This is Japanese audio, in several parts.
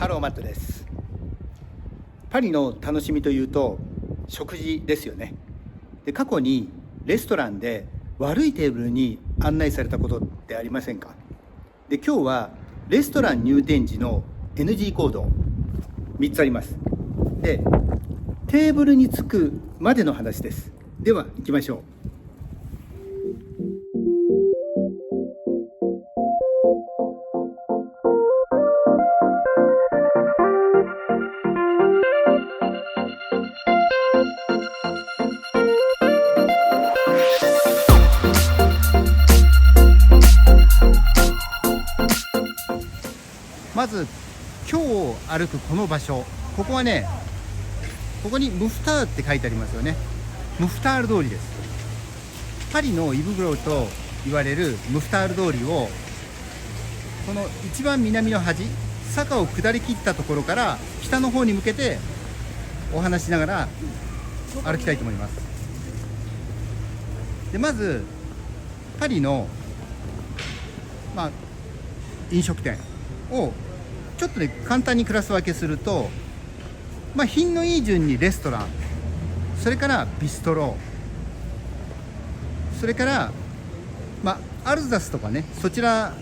ハローマットです。パリの楽しみというと食事ですよね。で、過去にレストランで悪いテーブルに案内されたことってありませんか？で、今日はレストラン入店時の NG 行動3つあります。で、テーブルに着くまでの話です。では行きましょう。まず今日歩くこの場所、ここはね、ここにムフタールって書いてありますよね。ムフタール通りです。パリの胃袋と言われるムフタール通りを、この一番南の端、坂を下り切ったところから北の方に向けてお話しながら歩きたいと思います。で、まずパリの、飲食店をちょっとね、簡単にクラス分けすると、品のいい順にレストラン、それからビストロ、それから、アルザスとかね、そちら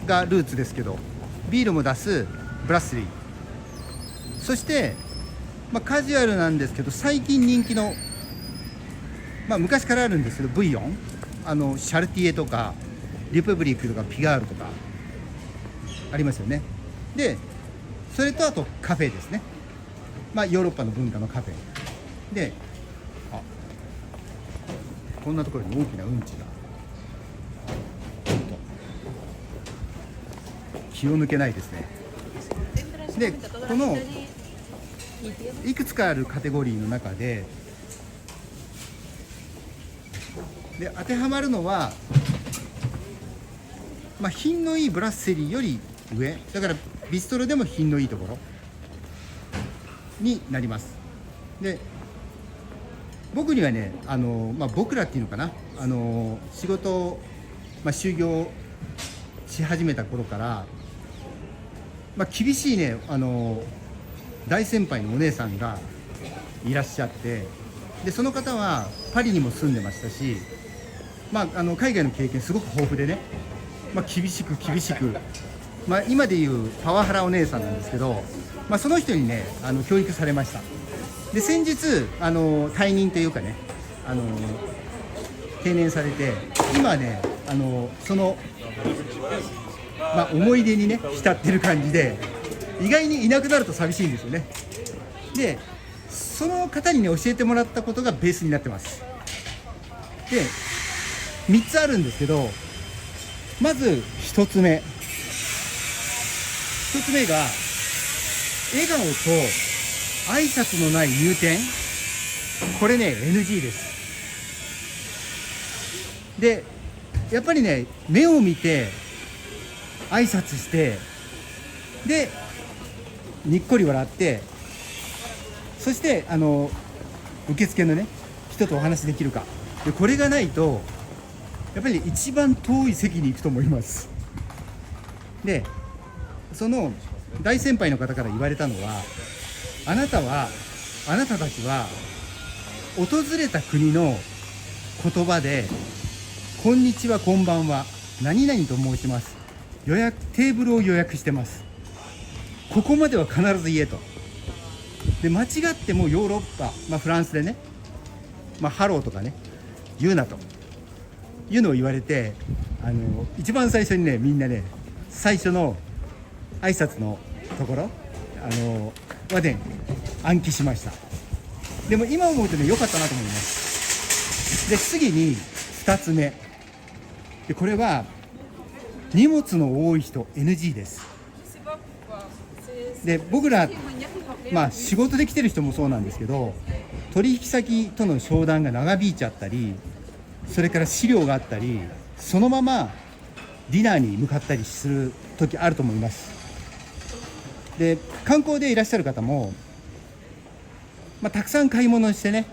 がルーツですけど、ビールも出すブラッセリー、そして、カジュアルなんですけど最近人気の、昔からあるんですけど、ブイヨン、シャルティエとかリプブリックとかピガールとかありますよね。で、それとあとカフェですね。ヨーロッパの文化のカフェで、こんなところに大きなうんちが、ちょっと気を抜けないですね。で、このいくつかあるカテゴリーの中で当てはまるのは、品のいいブラッセリーより上だから、ビストロでも品のいいところになります。で、僕にはね、僕らっていうのかな、仕事、就業し始めた頃から、厳しいね、大先輩のお姉さんがいらっしゃって、でその方はパリにも住んでましたし、海外の経験すごく豊富でね、厳しく、今でいうパワハラお姉さんなんですけど、その人にね、教育されました。で、先日退任というかね、定年されて、今ね、その、思い出にね浸ってる感じで、意外にいなくなると寂しいんですよね。で、その方にね教えてもらったことがベースになってます。で、3つあるんですけど、まず1つ目が笑顔と挨拶のない入店。これね NG です。で、やっぱりね、目を見て挨拶して、でにっこり笑って、そして受付のね人とお話できるか。で、これがないとやっぱり一番遠い席に行くと思います。で、その大先輩の方から言われたのは、あなたたちは訪れた国の言葉で、こんにちは、こんばんは、何々と申します、テーブルを予約してます、ここまでは必ず言えと。で、間違ってもヨーロッパ、フランスでね、ハローとかね言うなというのを言われて、一番最初にね、みんなね、最初の挨拶のところはね暗記しました。でも今思うとね、良かったなと思います。で、次に2つ目で、これは荷物の多い人 NG です。で、僕ら、仕事で来てる人もそうなんですけど、取引先との商談が長引いちゃったり、それから資料があったり、そのままディナーに向かったりする時あると思います。で、観光でいらっしゃる方も、たくさん買い物してね、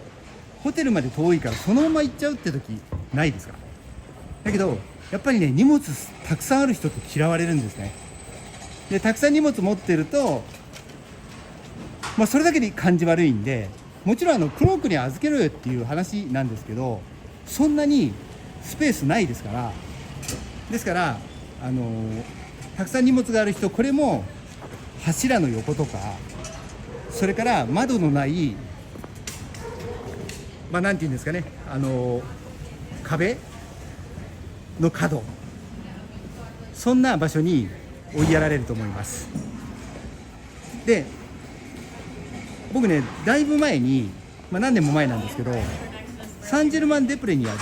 ホテルまで遠いからそのまま行っちゃうって時ないですか？だけどやっぱりね、荷物たくさんある人って嫌われるんですね。で、たくさん荷物持ってるとそれだけで感じ悪いんで、もちろんクロークに預けろよっていう話なんですけど、そんなにスペースないですから、たくさん荷物がある人、これも柱の横とか、それから窓のないなんていうんですかね、壁の角、そんな場所に追いやられると思います。で、僕ね、だいぶ前に、何年も前なんですけど、サンジェルマン・デ・プレにある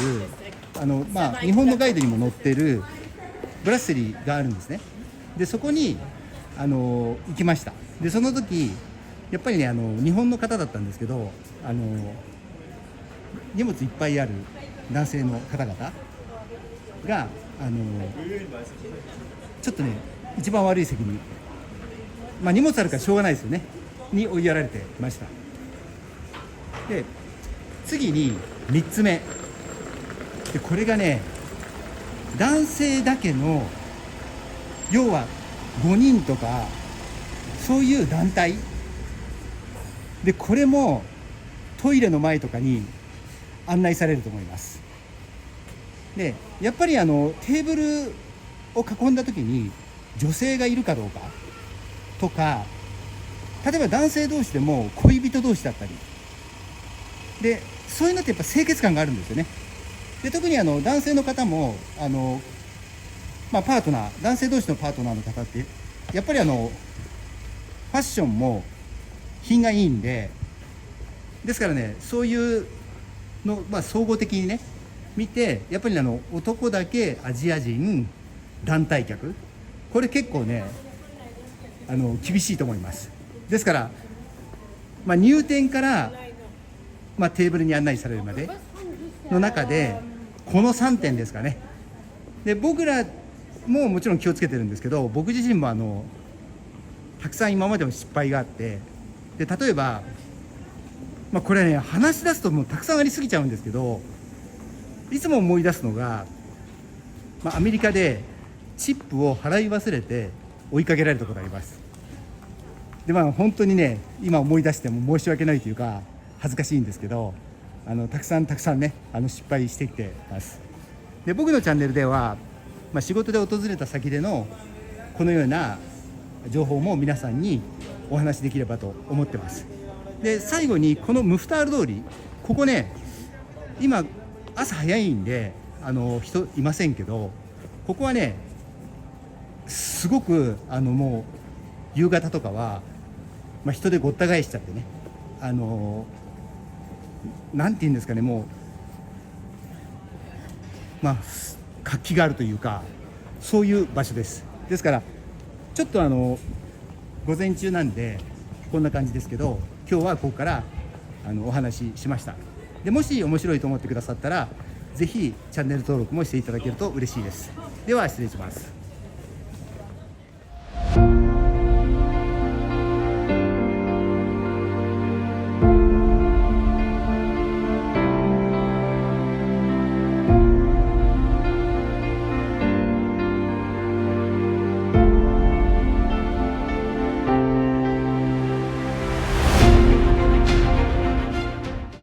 日本のガイドにも載ってるブラッセリーがあるんですね。でそこに行きました。でその時やっぱりね、日本の方だったんですけど、荷物いっぱいある男性の方々がちょっとね、一番悪い席に、荷物あるからしょうがないですよね、に追いやられてました。で次に3つ目で、これがね、男性だけの、要は5人とかそういう団体で、これもトイレの前とかに案内されると思います。でやっぱりテーブルを囲んだ時に女性がいるかどうかとか、例えば男性同士でも恋人同士だったりで、そういうのってやっぱ清潔感があるんですよね。で特に男性の方もパートナー、男性同士のパートナーの方ってやっぱりファッションも品がいいんで、ですからね、そういうの、総合的にね見て、やっぱり男だけアジア人団体客、これ結構ね厳しいと思います。ですから、入店から、テーブルに案内されるまでの中でこの3点ですかね。で僕らももちろん気をつけてるんですけど、僕自身もたくさん今までも失敗があって、で例えば、これね、話し出すともうたくさんありすぎちゃうんですけど、いつも思い出すのが、アメリカでチップを払い忘れて追いかけられたことがあります。で本当にね、今思い出しても申し訳ないというか恥ずかしいんですけど、たくさんね失敗してきてます。で僕のチャンネルでは、仕事で訪れた先でのこのような情報も皆さんにお話しできればと思ってます。で最後にこのムフタール通り、ここね、今朝早いんで人いませんけど、ここはねすごくもう夕方とかは、人でごった返しちゃってね、なんていうんですかね、もう活気があるというか、そういう場所です。ですからちょっと午前中なんでこんな感じですけど、今日はここからお話ししました。でもし面白いと思ってくださったら、ぜひチャンネル登録もしていただけると嬉しいです。では失礼します。